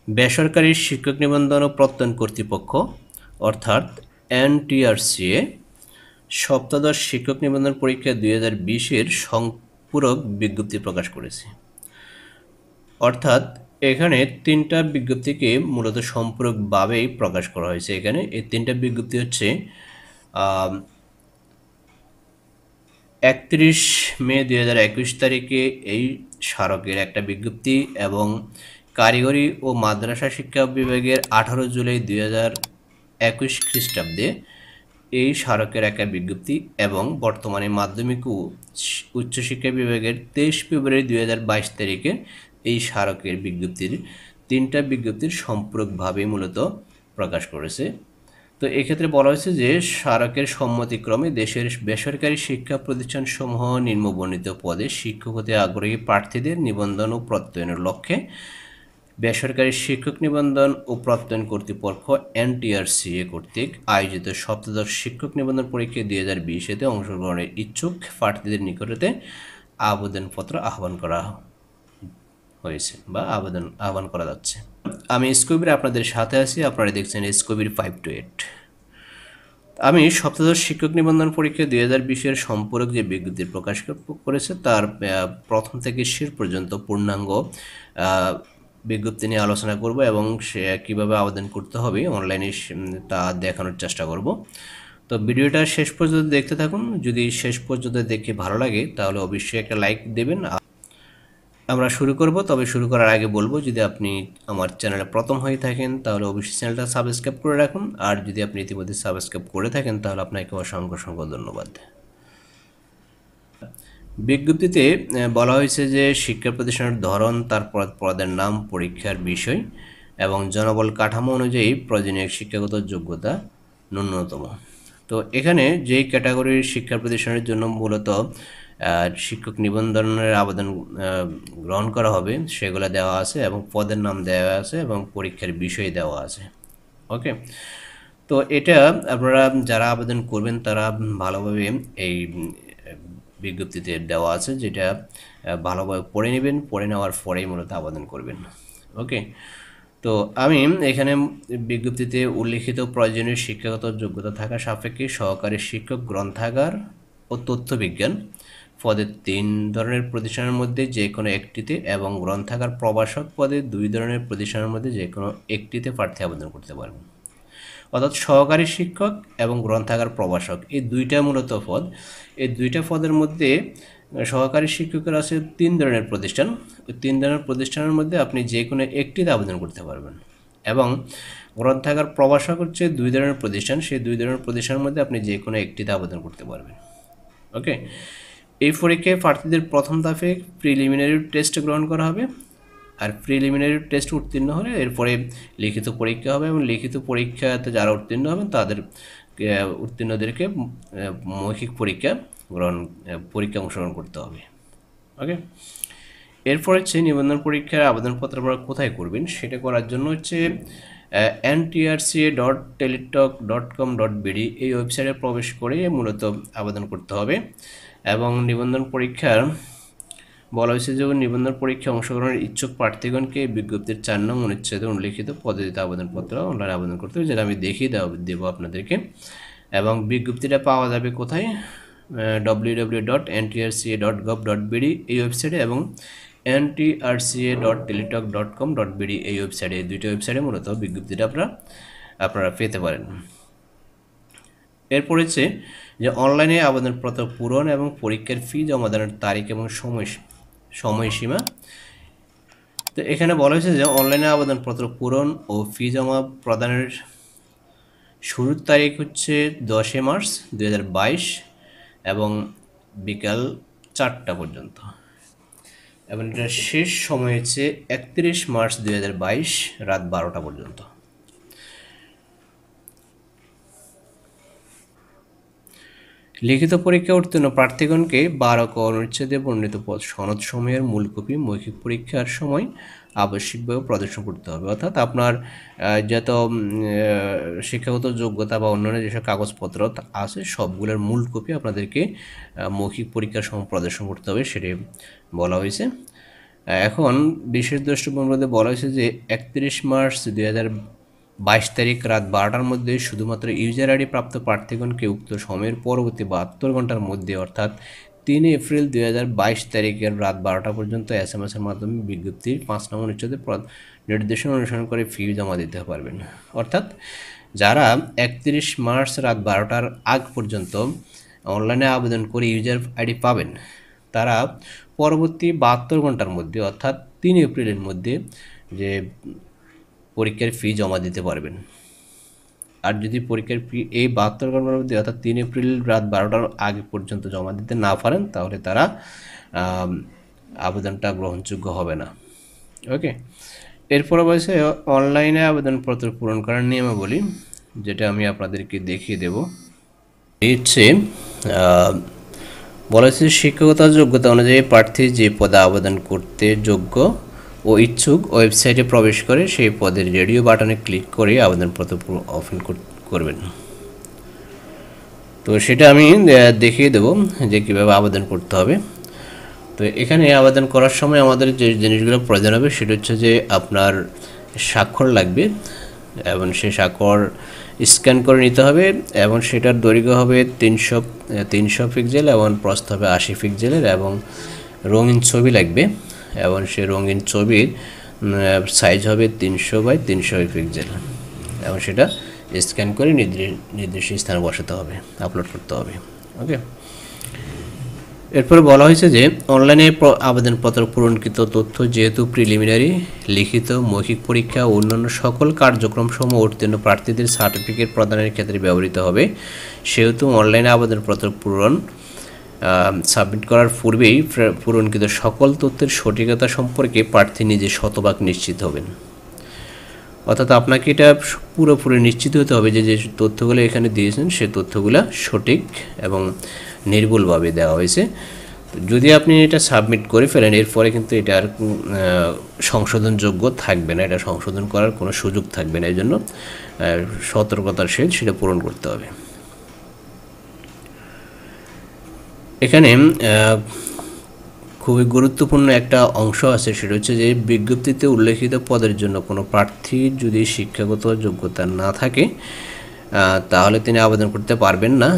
বেসরকারি শিক্ষক নিবন্ধন ও প্রত্যয়ন কর্তৃপক্ষ অর্থাৎ এনটিআরসিএ সপ্তদশ শিক্ষক নিবন্ধন পরীক্ষা 2020-এর সম্পূরক বিজ্ঞপ্তি প্রকাশ করেছে। অর্থাৎ এখানে তিনটা বিজ্ঞপ্তিকে মূলত সম্পূরকভাবেই প্রকাশ করা হয়েছে। এখানে এই তিনটা বিজ্ঞপ্তি হচ্ছে 31 মে 2021 তারিখে এই স্মারকের একটা বিজ্ঞপ্তি এবং কারিগরি ও মাদ্রাসা শিক্ষা বিভাগের 18 জুলাই 2021 খ্রিস্টাব্দে এই স্মারকের একটা বিজ্ঞপ্তি এবং বর্তমানে মাধ্যমিক ও উচ্চশিক্ষা বিভাগের 23 ফেব্রুয়ারি 2022 তারিখে এই স্মারকের বিজ্ঞপ্তির তিনটা বিজ্ঞপ্তির সম্পূরকভাবে মূলত প্রকাশ করেছে। তো এক্ষেত্রে বলা হয়েছে যে স্মারকের সম্মতিক্রমে দেশের বেসরকারি শিক্ষা প্রতিষ্ঠানসমূহ নিম্নবর্ণিত পদে শিক্ষক হতে আগ্রহী প্রার্থীদের নিবন্ধন ও প্রত্যয়নের লক্ষ্যে বেসরকারি শিক্ষক নিবন্ধন ও প্রত্যয়ন কর্তৃপক্ষ এনটিআরসিএ কর্তৃক আয়োজিত সপ্তদশ শিক্ষক নিবন্ধন পরীক্ষা 2020-তে অংশগ্রহণের ইচ্ছুক প্রার্থীদের নিকটতে আবেদনপত্র আহ্বান করা হয়েছে বা আহ্বান করা যাচ্ছে। আমি স্কোবির আপনাদের সাথে আছি, আপনারা দেখছেন স্কোবির 5 to 8। আমি সপ্তদশ শিক্ষক নিবন্ধন পরীক্ষা 2020-এর সম্পূরক যে বিজ্ঞপ্তি প্রকাশ করেছে তার প্রথম থেকে শেষ পর্যন্ত পূর্ণাঙ্গ বিজ্ঞপ্তি নিয়ে আলোচনা করব এবং সে কীভাবে আবেদন করতে হবে অনলাইনে তা দেখানোর চেষ্টা করব। তো ভিডিওটা শেষ পর্যন্ত দেখতে থাকুন। যদি শেষ পর্যন্ত দেখে ভালো লাগে তাহলে অবশ্যই একটা লাইক দেবেন। আমরা শুরু করব, তবে শুরু করার আগে বলবো যদি আপনি আমার চ্যানেলে প্রথম হয়ে থাকেন তাহলে অবশ্যই চ্যানেলটা সাবস্ক্রাইব করে রাখুন, আর যদি আপনি ইতিমধ্যে সাবস্ক্রাইব করে থাকেন তাহলে আপনাকে অসংখ্য ধন্যবাদ। বিজ্ঞপ্তিতে বলা হয়েছে যে শিক্ষা প্রতিষ্ঠানের ধরন, তারপর পদের নাম, পরীক্ষার বিষয় এবং জনবল কাঠামো অনুযায়ী প্রয়োজনীয় শিক্ষাগত যোগ্যতা ন্যূনতম। তো এখানে যেই ক্যাটাগরির শিক্ষা প্রতিষ্ঠানের জন্য মূলত শিক্ষক নিবন্ধনের আবেদন গ্রহণ করা হবে সেগুলো দেওয়া আছে এবং পদের নাম দেওয়া আছে এবং পরীক্ষার বিষয় দেওয়া আছে। ওকে, তো এটা আপনারা যারা আবেদন করবেন তারা ভালোভাবে এই বিজ্ঞপ্তিতে দেওয়া আছে, যেটা ভালোভাবে পড়ে নেবেন, পড়ে নেওয়ার পরেই মূলত আবেদন করবেন। ওকে, তো আমি এখানে বিজ্ঞপ্তিতে উল্লিখিত প্রয়োজনীয় শিক্ষাগত যোগ্যতা থাকা সাপেক্ষে সহকারী শিক্ষক, গ্রন্থাগার ও তথ্য বিজ্ঞান পদে 3 ধরনের প্রতিষ্ঠানের মধ্যে যে কোনো একটিতে এবং গ্রন্থাগার প্রভাষক পদে 2 ধরনের প্রতিষ্ঠানের মধ্যে যে কোনো একটিতে প্রার্থী আবেদন করতে পারবেন। অর্থাৎ সহকারী শিক্ষক এবং গ্রন্থাগার প্রভাষক এই দুইটা মূলত পদ। এই দুইটা পদের মধ্যে সহকারী শিক্ষকের আছে 3 ধরনের প্রতিষ্ঠান। ওই 3 ধরনের প্রতিষ্ঠানের মধ্যে আপনি যে কোনো একটিতে আবেদন করতে পারবেন এবং গ্রন্থাগার প্রভাষক হচ্ছে 2 ধরনের প্রতিষ্ঠান। সেই 2 ধরনের প্রতিষ্ঠানের মধ্যে আপনি যে কোনো একটিতে আবেদন করতে পারবেন। ওকে, এই পরীক্ষায় প্রার্থীদের প্রথম ধাপে প্রিলিমিনারি টেস্ট গ্রহণ করা হবে, আর প্রিলিমিনারি টেস্ট উত্তীর্ণ হলে এরপরে লিখিত পরীক্ষা হবে এবং লিখিত পরীক্ষাতে যারা উত্তীর্ণ হবেন তাদের উত্তীর্ণদেরকে মৌখিক পরীক্ষা অংশগ্রহণ করতে হবে। ওকে, এরপর হচ্ছে নিবন্ধন পরীক্ষার আবেদনপত্র আপনারা কোথায় করবেন সেটা করার জন্য হচ্ছে ntrca.teletalk.com.bd এই ওয়েবসাইটে প্রবেশ করে মূলত আবেদন করতে হবে এবং নিবন্ধন পরীক্ষার বলা হয়েছে যে নিবন্ধন পরীক্ষায় অংশগ্রহণের ইচ্ছুক প্রার্থীগণকে বিজ্ঞপ্তির 4 নং অনুচ্ছেদে উল্লিখিত পদ্ধতিতে আবেদনপত্র অনলাইনে আবেদন করতে হবে, যেটা আমি দেখিয়ে দেবো আপনাদেরকে। এবং বিজ্ঞপ্তিটা পাওয়া যাবে কোথায়? www.ntrca.gov.bd এই ওয়েবসাইটে এবং ntrca.teletalk.com.bd এই ওয়েবসাইটে, এই দুইটা ওয়েবসাইটে মূলত বিজ্ঞপ্তিটা আপনারা পেতে পারেন। এরপর হচ্ছে যে অনলাইনে আবেদনপত্র পূরণ এবং পরীক্ষার ফি জমা দেওয়ার তারিখ এবং সময়সীমা। তো এখানে বলা হয়েছে যে অনলাইনে আবেদনপত্র পূরণ ও ফি জমা প্রদানের শুরুর তারিখ হচ্ছে 10 মার্চ 2022 এবং বিকাল 4টা পর্যন্ত এবং এটার শেষ সময় হচ্ছে 31 মার্চ 2022 রাত 12টা পর্যন্ত। লিখিত পরীক্ষা উত্তীর্ণ প্রার্থীগণকে 12 অনুচ্ছেদে বর্ণিত সনদসমূহের মূল কপি মৌখিক পরীক্ষার সময় আবশ্যিকভাবে প্রদর্শন করতে হবে। অর্থাৎ আপনার যত শিক্ষাগত যোগ্যতা বা অন্যান্য যেসব কাগজপত্র আছে সবগুলোর মূল কপি আপনাদেরকে মৌখিক পরীক্ষার সময় প্রদর্শন করতে হবে, সেটাই বলা হয়েছে। এখন বিশেষ দ্রষ্টব্যের মধ্যে বলা হয়েছে যে 31 মার্চ 2022 তারিখ রাত 12টার মধ্যে শুধুমাত্র ইউজার আইডি প্রাপ্ত প্রার্থীগণকে উক্ত সময়ের পরবর্তী 72 ঘন্টার মধ্যে অর্থাৎ 3 এপ্রিল 2022 তারিখের রাত 12টা পর্যন্ত SMS এর মাধ্যমে বিজ্ঞপ্তির 5 নং অনুচ্ছেদে নির্দেশনা অনুসরণ করে ফি জমা দিতে পারবেন। অর্থাৎ যারা 31 মার্চ রাত 12টার আগ পর্যন্ত অনলাইনে আবেদন করে ইউজার আইডি পাবেন, তারা পরবর্তী 72 ঘন্টার মধ্যে অর্থাৎ 3 এপ্রিলের মধ্যে যে পরীক্ষার ফি জমা দিতে পারবেন। আর যদি পরীক্ষার ফি এই 72 ঘন্টার মধ্যে অর্থাৎ 3 এপ্রিল রাত 12টার আগে পর্যন্ত জমা দিতে না পারেন, তাহলে তারা আবেদনটা গ্রহণযোগ্য হবে না। ওকে, এরপরে বলছে অনলাইনে আবেদনপত্র পূরণ করার নিয়মাবলী, যেটা আমি আপনাদেরকে দেখিয়ে দেব। এই হচ্ছে বলা হয়েছে শিক্ষকতা যোগ্যতা অনুযায়ী প্রার্থী যে পদে আবেদন করতে যোগ্য ও ইচ্ছুক ওয়েবসাইটে প্রবেশ করে সেই পদের রেডিও বাটনে ক্লিক করে আবেদনপত্র ওপেন করবেন। তো সেটা আমি দেখিয়ে দেব যে কীভাবে আবেদন করতে হবে। তো এখানে আবেদন করার সময় আমাদের যে জিনিসগুলো প্রয়োজন হবে সেটা হচ্ছে যে আপনার স্বাক্ষর লাগবে এবং সেই স্বাক্ষর স্ক্যান করে নিতে হবে এবং সেটার দৈর্ঘ্য হবে 300 পিক্সেল এবং প্রস্থ হবে 80 পিক্সেলের এবং রঙিন ছবি লাগবে এবং সেই রঙিন ছবির সাইজ হবে 300 বাই 300 পিক্সেল এবং সেটা স্ক্যান করে নির্দিষ্ট স্থানে বসাতে হবে, আপলোড করতে হবে। ওকে, এরপরে বলা হয়েছে যে অনলাইনে আবেদনপত্র পূরণকৃত তথ্য যেহেতু প্রিলিমিনারি, লিখিত, মৌখিক পরীক্ষা ও অন্যান্য সকল কার্যক্রমসমূহ উত্তীর্ণ প্রার্থীদের সার্টিফিকেট প্রদানের ক্ষেত্রে ব্যবহৃত হবে, সেহেতু অনলাইনে আবেদনপত্র সাবমিট করার পূর্বেই পূরণকৃত সকল তথ্যের সঠিকতা সম্পর্কে প্রার্থী নিজে শতভাগ নিশ্চিত হবেন। অর্থাৎ আপনাকে এটা পুরোপুরি নিশ্চিত হতে হবে যে যে তথ্যগুলো এখানে দিয়েছেন সে তথ্যগুলো সঠিক এবং নির্ভুলভাবে দেওয়া হয়েছে। যদি আপনি এটা সাবমিট করে ফেলেন, এরপরে কিন্তু এটা আর সংশোধনযোগ্য থাকবে না, এটা সংশোধন করার কোনো সুযোগ থাকবে না। এই জন্য সতর্কতার সহিত সেটা পূরণ করতে হবে। এখানে খুবই গুরুত্বপূর্ণ একটা অংশ আছে, সেটা হচ্ছে যে বিজ্ঞপ্তিতে উল্লেখিত পদের জন্য কোনো প্রার্থীর যদি শিক্ষাগত যোগ্যতা না থাকে তাহলে তিনি আবেদন করতে পারবেন না।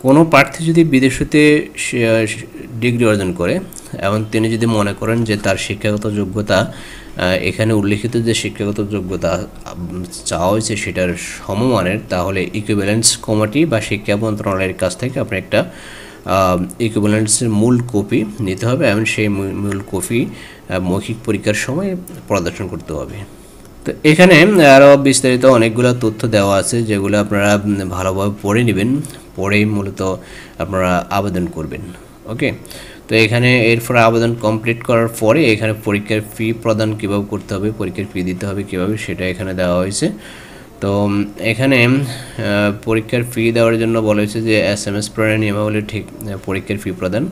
কোনো প্রার্থী যদি বিদেশেতে ডিগ্রি অর্জন করে এবং তিনি যদি মনে করেন যে তার শিক্ষাগত যোগ্যতা এখানে উল্লেখিত যে শিক্ষাগত যোগ্যতা চাওয়া হয়েছে সেটার সমমানের, তাহলে ইকুইভ্যালেন্স কমিটি বা শিক্ষা মন্ত্রণালয়ের কাছ থেকে আপনি একটা ইকুইভ্যালেন্সের মূল কপি নিতে হবে এবং সেই মূল কপি মৌখিক পরীক্ষার সময় প্রদর্শন করতে হবে। তো এখানে আরও বিস্তারিত অনেকগুলো তথ্য দেওয়া আছে যেগুলো আপনারা ভালোভাবে পড়ে নেবেন, পড়েই মূলত আপনারা আবেদন করবেন। ওকে, তো এখানে এরপর আবেদন কমপ্লিট করার পরে এখানে পরীক্ষার ফি প্রদান কীভাবে করতে হবে, পরীক্ষার ফি দিতে হবে কীভাবে, সেটা এখানে দেওয়া হয়েছে। তো এখানে পরীক্ষার ফি দেওয়ার জন্য বলা হয়েছে যে SMS প্রণয়ন নিয়মাবলী ঠিক পরীক্ষার ফি প্রদান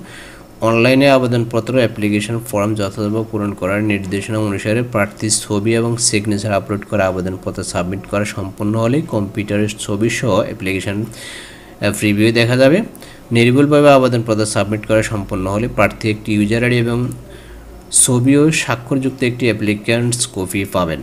অনলাইনে আবেদনপত্র অ্যাপ্লিকেশন ফর্ম যথাযথভাবে পূরণ করার নির্দেশনা অনুসারে প্রার্থীর ছবি এবং সিগনেচার আপলোড করা আবেদনপত্র সাবমিট করা সম্পন্ন হলে কম্পিউটারের ছবি সহ অ্যাপ্লিকেশন প্রিভিউ দেখা যাবে। নির্ভুলভাবে আবেদনপত্র সাবমিট করা সম্পন্ন হলে প্রার্থী একটি ইউজার আইডি এবং ছবি ও স্বাক্ষরযুক্ত একটি অ্যাপ্লিক্যান্টস কপি পাবেন।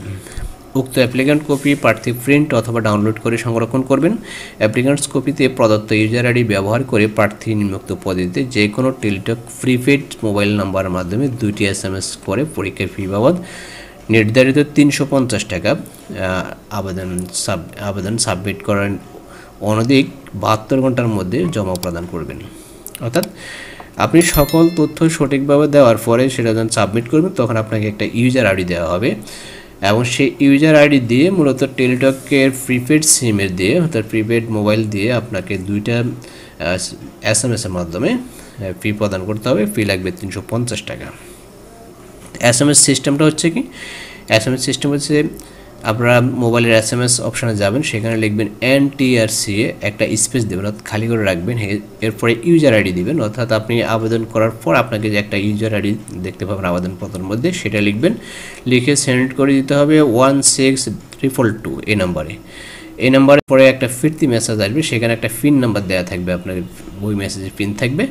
উক্ত অ্যাপ্লিক্যান্ট কপি প্রার্থী প্রিন্ট অথবা ডাউনলোড করে সংরক্ষণ করবেন। অ্যাপ্লিক্যান্টস কপিতে প্রদত্ত ইউজার আইডি ব্যবহার করে প্রার্থী নিম্নোক্ত পদ্ধতিতে যে কোনো টেলিটক প্রিপেড মোবাইল নাম্বারের মাধ্যমে 2টি SMS করে পরীক্ষার ফি বাবদ নির্ধারিত 350 টাকা আবেদন সাবমিট করার অনধিক 72 ঘন্টার মধ্যে জমা প্রদান করবেন। অর্থাৎ আপনি সকল তথ্য সঠিকভাবে দেওয়ার পরে সেটা যখন সাবমিট করবেন তখন আপনাকে একটা ইউজার আইডি দেওয়া হবে এবং সেই ইউজার আইডি দিয়ে মূলত টেলিটকের প্রিপেড সিমের দিয়ে অর্থাৎ প্রিপেড মোবাইল দিয়ে আপনাকে 2টা SMS এর মাধ্যমে ফি প্রদান করতে হবে। ফি লাগবে 350 টাকা। SMS সিস্টেমটা হচ্ছে কি, SMS সিস্টেম হচ্ছে আপনারা মোবাইলের SMS অপশানে যাবেন, সেখানে লিখবেন NTRCA, একটা স্পেস দেবেন অর্থাৎ খালি করে রাখবেন, এরপরে ইউজার আইডি দিবেন। অর্থাৎ আপনি আবেদন করার পর আপনাকে যে একটা ইউজার আইডি দেখতে পাবেন আবেদনপত্রের মধ্যে, সেটা লিখবেন, লিখে সেন্ড করে দিতে হবে 16222 এই নাম্বারে। এই নাম্বারের পরে একটা ফিরতি মেসেজ আসবে, সেখানে একটা পিন নাম্বার দেওয়া থাকবে, আপনার ওই মেসেজে পিন থাকবে।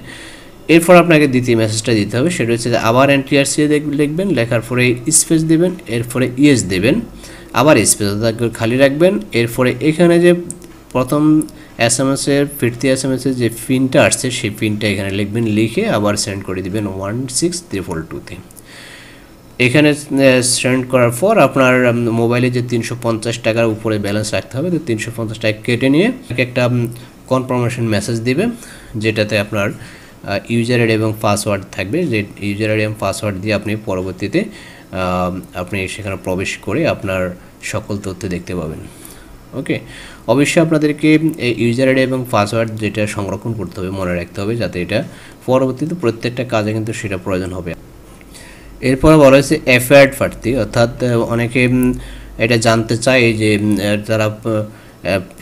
এরপর আপনাকে দ্বিতীয় মেসেজটা দিতে হবে, সেটা হচ্ছে যে আবার এনটিআরসিএ লিখবেন, লেখার পরে স্পেস দেবেন, এরপরে ইয়েস দেবেন, আবার স্পেস খালি রাখবেন। এরপরে এখানে যে প্রথম এসএমএসের ফিরতি এসএমএসের যে পিনটা আসছে সেই পিনটা এখানে লিখবেন, লিখে আবার সেন্ড করে দিবেন 16342-তে। এখানে সেন্ড করার পর আপনার মোবাইলে যে 350 টাকার উপরে ব্যালেন্স রাখতে হবে, তো 350 টাকা কেটে নিয়ে একটা কনফার্মেশন মেসেজ দিবে, যেটাতে আপনার ইউজার আইডি এবং পাসওয়ার্ড থাকবে। যে ইউজার আইডি এবং পাসওয়ার্ড দিয়ে আপনি পরবর্তীতে আপনি সেখানে প্রবেশ করে আপনার সকল তথ্য দেখতে পাবেন। ওকে, অবশ্যই আপনাদেরকে ইউজার আইডি এবং পাসওয়ার্ড যেটা সংরক্ষণ করতে হবে, মনে রাখতে হবে, যাতে এটা পরবর্তীতে প্রত্যেকটা কাজে কিন্তু সেটা প্রয়োজন হবে। এরপর বলা হয়েছে এফআইআর প্রার্থী, অর্থাৎ অনেকে এটা জানতে চায় যে তারা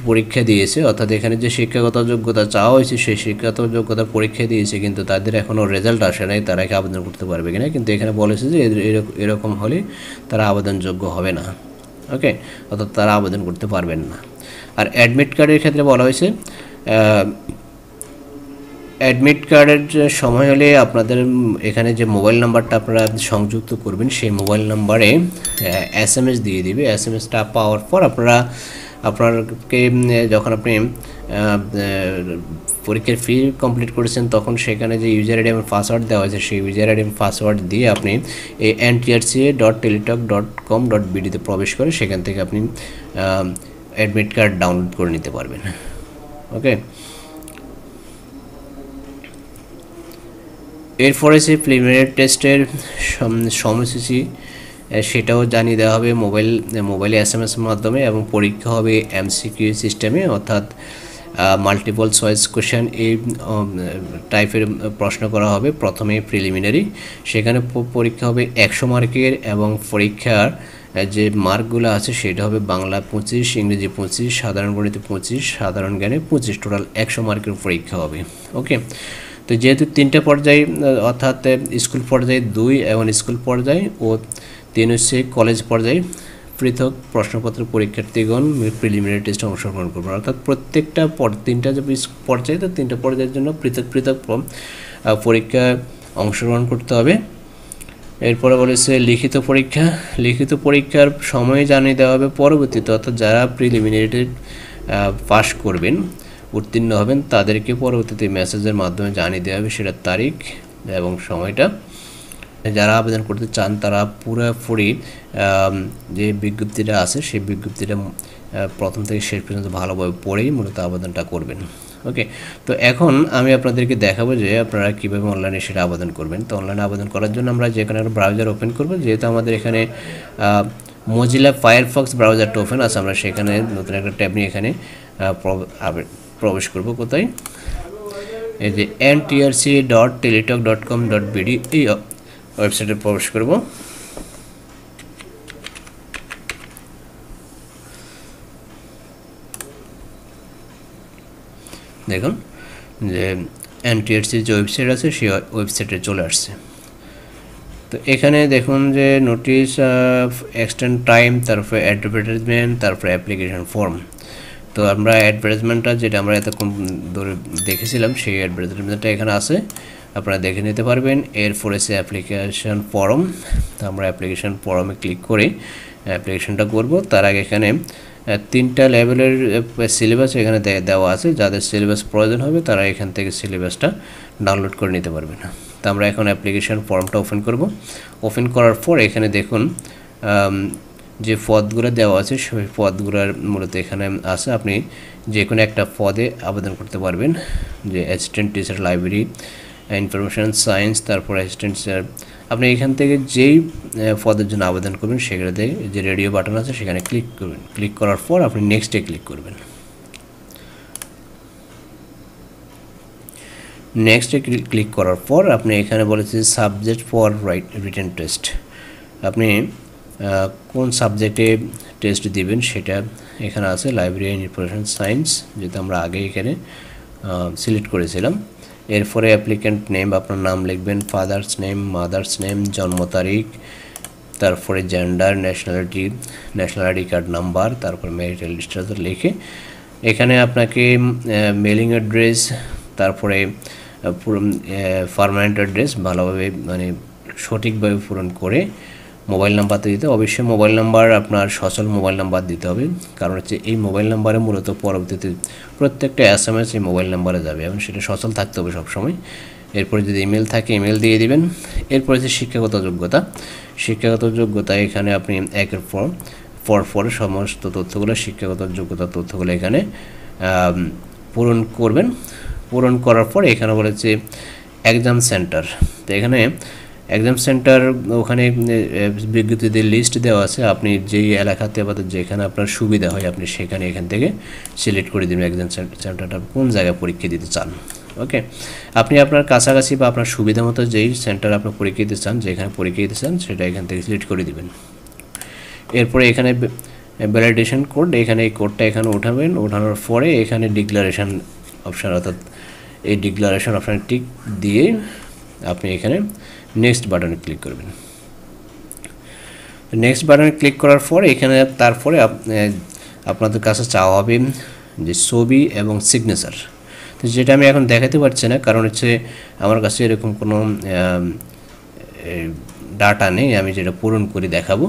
পরীক্ষা দিয়েছে, অর্থাৎ এখানে যে শিক্ষাগত যোগ্যতা চাওয়া হয়েছে সেই শিক্ষাগত যোগ্যতা পরীক্ষা দিয়েছে কিন্তু তাদের এখনও রেজাল্ট আসে নাই, তারা কি আবেদন করতে পারবে কিনা। কিন্তু এখানে বলেছে যে এরকম হলে তারা আবেদনযোগ্য হবে না। ওকে, অর্থাৎ তারা আবেদন করতে পারবেন না। আর অ্যাডমিট কার্ডের ক্ষেত্রে বলা হয়েছে অ্যাডমিট কার্ডের সময় হলে আপনাদের এখানে যে মোবাইল নাম্বারটা আপনারা সংযুক্ত করবেন সেই মোবাইল নাম্বারে এসএমএস দিয়ে দিবে। এসএমএসটা পাওয়ার পর আপনাকে যখন আপনি পরীক্ষার ফি কমপ্লিট করেছেন তখন সেখানে যে ইউজার আইডি এবং পাসওয়ার্ড দেওয়া হয়েছে সেই ইউজার আইডি এবং পাসওয়ার্ড দিয়ে আপনি এই ntrca.teletalk.com.bd তে প্রবেশ করে সেখান থেকে আপনি অ্যাডমিট কার্ড ডাউনলোড করে নিতে পারবেন। ওকে, এরপরে সে প্রিলিমিনারি টেস্টের সময়সূচি সেটাও জানিয়ে দেওয়া হবে মোবাইলে এসএমএসের মাধ্যমে, এবং পরীক্ষা হবে এমসিকিউ সিস্টেমে, অর্থাৎ মাল্টিপল চয়েস কোশ্চেন এই টাইপের প্রশ্ন করা হবে। প্রথমে প্রিলিমিনারি, সেখানে পরীক্ষা হবে 100 মার্কের, এবং পরীক্ষার যে মার্কগুলো আছে সেটা হবে বাংলা 25, ইংরেজি 25, সাধারণ গণিতে 25, সাধারণ জ্ঞানে 25, টোটাল 100 মার্কের পরীক্ষা হবে। ওকে, তো যেহেতু 3টে পর্যায়, অর্থাৎ স্কুল পর্যায়ে 2 এবং স্কুল পর্যায়ে ও 3 হচ্ছে কলেজ পর্যায়ে, পৃথক প্রশ্নপত্র পরীক্ষার্থীগণ প্রিলিমিনারি টেস্টে অংশগ্রহণ করবেন। অর্থাৎ প্রত্যেকটা 3টা যে পর্যায়ে, তো 3টা পর্যায়ের জন্য পৃথক পৃথক পরীক্ষায় অংশগ্রহণ করতে হবে। এরপরে বলেছে লিখিত পরীক্ষার সময় জানিয়ে দেওয়া হবে পরবর্তীতে, অর্থাৎ যারা প্রিলিমিনারিতে পাস করবেন, উত্তীর্ণ হবেন, তাদেরকে পরবর্তীতে মেসেজের মাধ্যমে জানিয়ে দেওয়া হবে সেটার তারিখ এবং সময়টা। যারা আবেদন করতে চান তারা পুরোপুরি যে বিজ্ঞপ্তিটা আছে সেই বিজ্ঞপ্তিটা প্রথম থেকে শেষ পর্যন্ত ভালোভাবে পড়েই মূলত আবেদনটা করবেন। ওকে, তো এখন আমি আপনাদেরকে দেখাবো যে আপনারা কীভাবে অনলাইনে সেটা আবেদন করবেন। তো অনলাইনে আবেদন করার জন্য আমরা যে কোনো একটা ব্রাউজার ওপেন করব। যেহেতু আমাদের এখানে মোজিলা ফায়ারফক্স ব্রাউজারটা ওপেন আছে, আমরা সেখানে নতুন একটা ট্যাব নিয়ে এখানে প্রবেশ করব। কোথায়? এই যে ntrca.teletalk.com.bd এই ওয়েবসাইটে প্রবেশ করব। দেখুন যে এনটিআরসির যে ওয়েবসাইট আছে সেই ওয়েবসাইটে চলে আসছে। তো এখানে দেখুন যে নোটিশ এক্সটেন্ড টাইম, তারপরে অ্যাডভার্টাইজমেন্ট, তারপরে অ্যাপ্লিকেশন ফর্ম। তো আমরা অ্যাডভার্টাইজমেন্টটা যেটা আমরা এতক্ষণ ধরে দেখেছিলাম সেই অ্যাডভার্টাইজমেন্টটা এখানে আছে, আপনারা দেখে নিতে পারবেন। এরপরে সে অ্যাপ্লিকেশন ফর্ম, তো আমরা অ্যাপ্লিকেশন ফর্মে ক্লিক করে অ্যাপ্লিকেশনটা করব। তার আগে এখানে 3টা লেভেলের সিলেবাস এখানে দেওয়া আছে, যাদের সিলেবাস প্রয়োজন হবে তারা এখান থেকে সিলেবাসটা ডাউনলোড করে নিতে পারবেন। তো আমরা এখন অ্যাপ্লিকেশন ফর্মটা ওপেন করব। ওপেন করার পর এখানে দেখুন যে পদগুলো দেওয়া আছে সেই পদগুলোর মূলত এখানে আছে, আপনি যে কোনো একটা পদে আবেদন করতে পারবেন। যে assistant teacher library, information science, তারপর অ্যাসিস্ট্যান্ট আপনি এখান থেকে যেই পদের জন্য আবেদন করবেন সেগুলোতে যে রেডিও বাটন আছে সেখানে ক্লিক করবেন। ক্লিক করার পর আপনি নেক্সটে ক্লিক করবেন। নেক্সটে ক্লিক করার পর আপনি এখানে বলেছে সাবজেক্ট ফর রিটেন টেস্ট, আপনি কোন সাবজেক্টে টেস্ট দিবেন সেটা এখানে আছে। লাইব্রেরি অ্যান্ড ইনফরমেশন সায়েন্স, যেটা আমরা আগে এখানে সিলেক্ট করেছিলাম। এরপরে অ্যাপ্লিক্যান্ট নেম, আপনার নাম লিখবেন, ফাদার্স নেম, মাদার্স নেম, জন্ম তারিখ, তারপরে gender, nationality, national ID card number, তারপর ম্যারিটাল স্ট্যাটাস লিখে এখানে আপনাকে মেলিং অ্যাড্রেস, তারপরে পার্মানেন্ট অ্যাড্রেস ভালোভাবে মানে সঠিকভাবে পূরণ করে মোবাইল নাম্বারটা দিতে অবশ্যই মোবাইল নাম্বার আপনার সচল মোবাইল নাম্বার দিতে হবে, কারণ হচ্ছে এই মোবাইল নাম্বারে মূলত পরবর্তীতে প্রত্যেকটা SMS এই মোবাইল নাম্বারে যাবে এবং সেটা সচল থাকতে হবে সবসময়। এরপরে যদি ইমেল থাকে ইমেল দিয়ে দিবেন। এরপরে যে শিক্ষাগত যোগ্যতা এখানে আপনি একের পর সমস্ত তথ্যগুলো শিক্ষাগত যোগ্যতা তথ্যগুলো এখানে পূরণ করবেন। পূরণ করার পর এখানে বলেছে এক্সাম সেন্টার, তো এখানে এক্সাম সেন্টার ওখানে বিজ্ঞপ্তিতে লিস্ট দেওয়া আছে, আপনি যেই এলাকাতে বা যেখানে আপনার সুবিধা হয় আপনি সেখানে এখান থেকে সিলেক্ট করে দেবেন এক্সাম সেন্টারটা কোন জায়গায় পরীক্ষা দিতে চান। ওকে, আপনি আপনার কাছাকাছি বা আপনার সুবিধা মতো যেই সেন্টার আপনি পরীক্ষা দিতে চান, যেখানে পরীক্ষা দিতে চান সেটা এখান থেকে সিলেক্ট করে দিবেন। এরপরে এখানে ভ্যালিডেশন কোড, এখানে এই কোডটা এখানে উঠাবেন। ওঠানোর পরে এখানে ডিক্লারেশন অপশান, অর্থাৎ এই ডিক্লারেশন অপশানে টিক দিয়ে আপনি এখানে নেক্সট বাটনে ক্লিক করবেন। নেক্সট বাটনে ক্লিক করার পরে এখানে তারপরে আপনাদের কাছে চাওয়া হবে যে ছবি এবং সিগনেচার, তো যেটা আমি এখন দেখাতে পারছি না, কারণ হচ্ছে আমার কাছে এরকম কোনো ডাটা নেই, আমি যেটা পূরণ করে দেখাবো।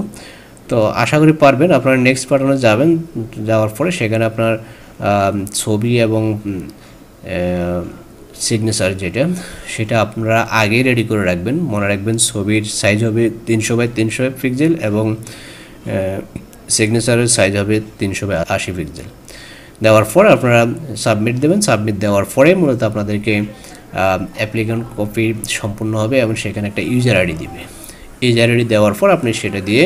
তো আশা করি পারবেন। আপনারা নেক্সট বাটনে যাবেন, যাওয়ার পরে সেখানে আপনার ছবি এবং সিগনেচার যেটা সেটা আপনারা আগে রেডি করে রাখবেন। মনে রাখবেন ছবির সাইজ হবে 300x300 পিক্সেল এবং সিগনেচারের সাইজ হবে 300x80 পিক্সেল। দেওয়ার পর আপনারা সাবমিট দেবেন। সাবমিট দেওয়ার পরে মূলত আপনাদেরকে অ্যাপ্লিকেন্ট কপি সম্পূর্ণ হবে এবং সেখানে একটা ইউজার আইডি দিবে। ইউজার আইডি দেওয়ার পর আপনি সেটা দিয়ে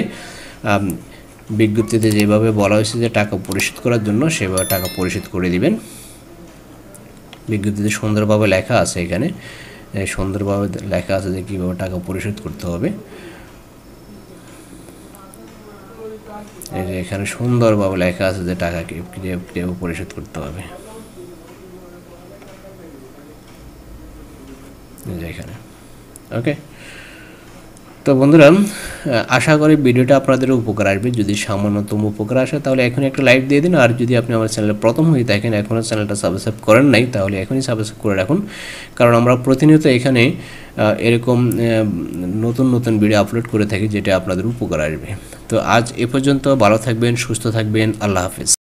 বিজ্ঞপ্তিতে যেভাবে বলা হয়েছে যে টাকা পরিশোধ করার জন্য সেভাবে টাকা পরিশোধ করে দিবেন। বিজ্ঞপ্তিতে সুন্দরভাবে লেখা আছে, এখানে সুন্দরভাবে লেখা আছে যে কীভাবে টাকা পরিশোধ করতে হবে। এই যে এখানে সুন্দরভাবে লেখা আছে যে টাকা কীভাবে পরিশোধ করতে হবে, এই যে এখানে। ওকে, তো বন্ধুরা আশা করি ভিডিওটা আপনাদের উপকার আসবে। যদি সামান্যতম উপকার আসে তাহলে এখনই একটা লাইক দিয়ে দিন। আর যদি আপনি আমার চ্যানেলে প্রথম হয়ে থাকেন, এখনও চ্যানেলটা সাবস্ক্রাইব করেন নাই, তাহলে এখনই সাবস্ক্রাইব করে রাখুন, কারণ আমরা প্রতিনিয়ত এখানে এরকম নতুন নতুন ভিডিও আপলোড করে থাকি যেটা আপনাদের উপকার আসবে। তো আজ এ পর্যন্ত, ভালো থাকবেন, সুস্থ থাকবেন, আল্লাহ হাফেজ।